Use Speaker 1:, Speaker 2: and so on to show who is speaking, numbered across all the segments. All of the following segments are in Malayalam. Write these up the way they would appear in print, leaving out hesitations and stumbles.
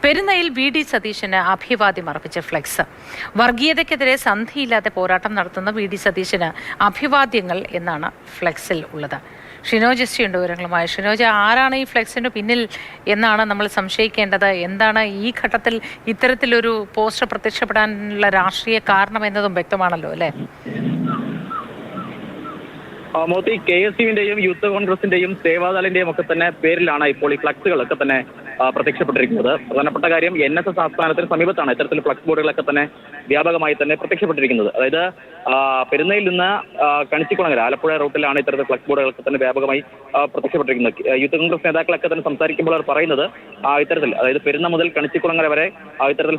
Speaker 1: പെരുന്നയിൽ വി.ഡി. സതീശന് അഭിവാദ്യം അർപ്പിച്ച ഫ്ലെക്സ്. വർഗീയതയ്ക്കെതിരെ സന്ധിയില്ലാതെ പോരാട്ടം നടത്തുന്ന വി.ഡി. സതീശന് അഭിവാദ്യങ്ങൾ എന്നാണ് ഫ്ലെക്സിൽ ഉള്ളത്. ഷിനോജ് ഉണ്ട് വിവരങ്ങളുമായി. ഷിനോജ്, ആരാണ് ഈ ഫ്ലെക്സിന് പിന്നിൽ എന്നാണ് നമ്മൾ സംശയിക്കേണ്ടത്? എന്താണ് ഈ ഘട്ടത്തിൽ ഇത്തരത്തിലൊരു പോസ്റ്റർ പ്രത്യക്ഷപ്പെടാനുള്ള രാഷ്ട്രീയ കാരണം എന്നതും വ്യക്തമാണല്ലോ, അല്ലേ?
Speaker 2: മോത്തി KSUവിന്റെയും യൂത്ത് കോൺഗ്രസിന്റെയും സേവാദളിന്റെയും ഒക്കെ തന്നെ പേരിലാണ് ഇപ്പോൾ ഈ ഫ്ലക്സുകളൊക്കെ തന്നെ പ്രത്യക്ഷപ്പെട്ടിരിക്കുന്നത്. പ്രധാനപ്പെട്ട കാര്യം NSS ആസ്ഥാനത്തിന് സമീപത്താണ് ഇത്തരത്തിൽ ഫ്ലക്സ് ബോർഡുകളൊക്കെ തന്നെ വ്യാപകമായി തന്നെ പ്രത്യക്ഷപ്പെട്ടിരിക്കുന്നത്. അതായത് പെരുന്നയിൽ നിന്ന് കണിച്ചിക്കുളങ്ങര ആലപ്പുഴ റൂട്ടിലാണ് ഇത്തരത്തിൽ ഫ്ലക്സ് ബോർഡുകളൊക്കെ തന്നെ വ്യാപകമായി പ്രത്യക്ഷപ്പെട്ടിരിക്കുന്നത്. യൂത്ത് കോൺഗ്രസ് നേതാക്കളൊക്കെ തന്നെ സംസാരിക്കുമ്പോൾ അവർ പറയുന്നത് ഇത്തരത്തിൽ, അതായത് പെരുന്ന മുതൽ കണിച്ചിക്കുളങ്ങര വരെ ഇത്തരത്തിൽ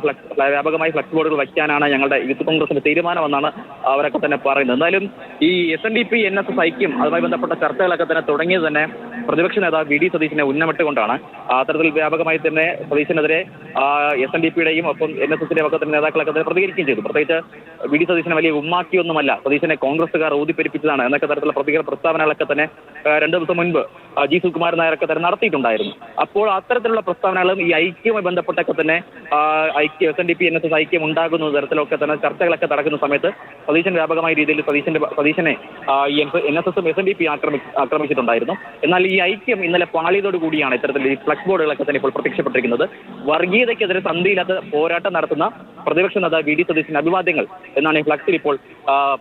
Speaker 2: വ്യാപകമായി ഫ്ലക്സ് ബോർഡുകൾ വയ്ക്കാനാണ് ഞങ്ങളുടെ യൂത്ത് കോൺഗ്രസിന്റെ തീരുമാനമെന്നാണ് അവരൊക്കെ തന്നെ പറയുന്നത്. എന്തായാലും ഈ SNDP NSS ഐക്യം അതുമായി ബന്ധപ്പെട്ട ചർച്ചകളൊക്കെ തന്നെ തുടങ്ങിയത് തന്നെ പ്രതിപക്ഷ നേതാവ് വി.ഡി. സതീശനെ ഉന്നമിട്ടുകൊണ്ടാണ്. അത്തരത്തിൽ വ്യാപകമായി തന്നെ സതീശനെതിരെ SNDPയുടെയും ഒപ്പം NSSന്റെയും ഒക്കെ തന്നെ നേതാക്കളൊക്കെ തന്നെ പ്രതികരിക്കുകയും ചെയ്തു. പ്രത്യേകിച്ച് വി.ഡി. സതീശനെ വലിയ ഉമ്മാക്കിയൊന്നുമല്ല, സതീശനെ കോൺഗ്രസുകാർ ഊതിപ്പെരിപ്പിച്ചതാണ് എന്നൊക്കെ തരത്തിലുള്ള പ്രസ്താവനകളൊക്കെ തന്നെ 2 ദിവസം മുൻപ് G. സുകുമാരൻ നായരൊക്കെ തന്നെ നടത്തിയിട്ടുണ്ടായിരുന്നു. അപ്പോൾ അത്തരത്തിലുള്ള പ്രസ്താവനകളും ഈ ഐക്യവുമായി ബന്ധപ്പെട്ടൊക്കെ തന്നെ SNDP NSS ഐക്യം ഉണ്ടാകുന്ന തരത്തിലൊക്കെ തന്നെ ചർച്ചകളൊക്കെ നടക്കുന്ന സമയത്ത് സതീശൻ വ്യാപകമായ രീതിയിൽ സതീശനെ NSSും SNDP ആക്രമിച്ചിട്ടുണ്ടായിരുന്നു. എന്നാൽ ഈ ഐക്യം ഇന്നലെ പാളിയതോടു കൂടിയാണ് ഇത്തരത്തിൽ ഈ ഫ്ലക്സ് ബോർഡുകളൊക്കെ തന്നെ ഇപ്പോൾ പ്രത്യക്ഷപ്പെട്ടിരിക്കുന്നത്. വർഗീയതയ്ക്കെതിരെ സന്ധിയില്ലാത്ത പോരാട്ടം നടത്തുന്ന പ്രതിപക്ഷ നേതാവ് വി.ഡി. സതീശന് അഭിവാദ്യങ്ങൾ എന്നാണ് ഈ ഫ്ലക്സിൽ ഇപ്പോൾ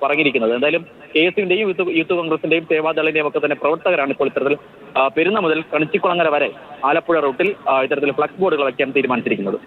Speaker 2: പറഞ്ഞിരിക്കുന്നത്. എന്തായാലും KSUവിന്റെയും യൂത്ത് കോൺഗ്രസിന്റെയും സേവാദളിന്റെയും ഒക്കെ തന്നെ പ്രവർത്തകരാണ് ഇപ്പോൾ ഇത്തരത്തിൽ പെരുന്ന മുതൽ കണിച്ചിക്കുളങ്ങര വരെ ആലപ്പുഴ റൂട്ടിൽ ഇത്തരത്തിൽ ഫ്ലക്സ് ബോർഡുകൾ വയ്ക്കാൻ തീരുമാനിച്ചിരിക്കുന്നത്.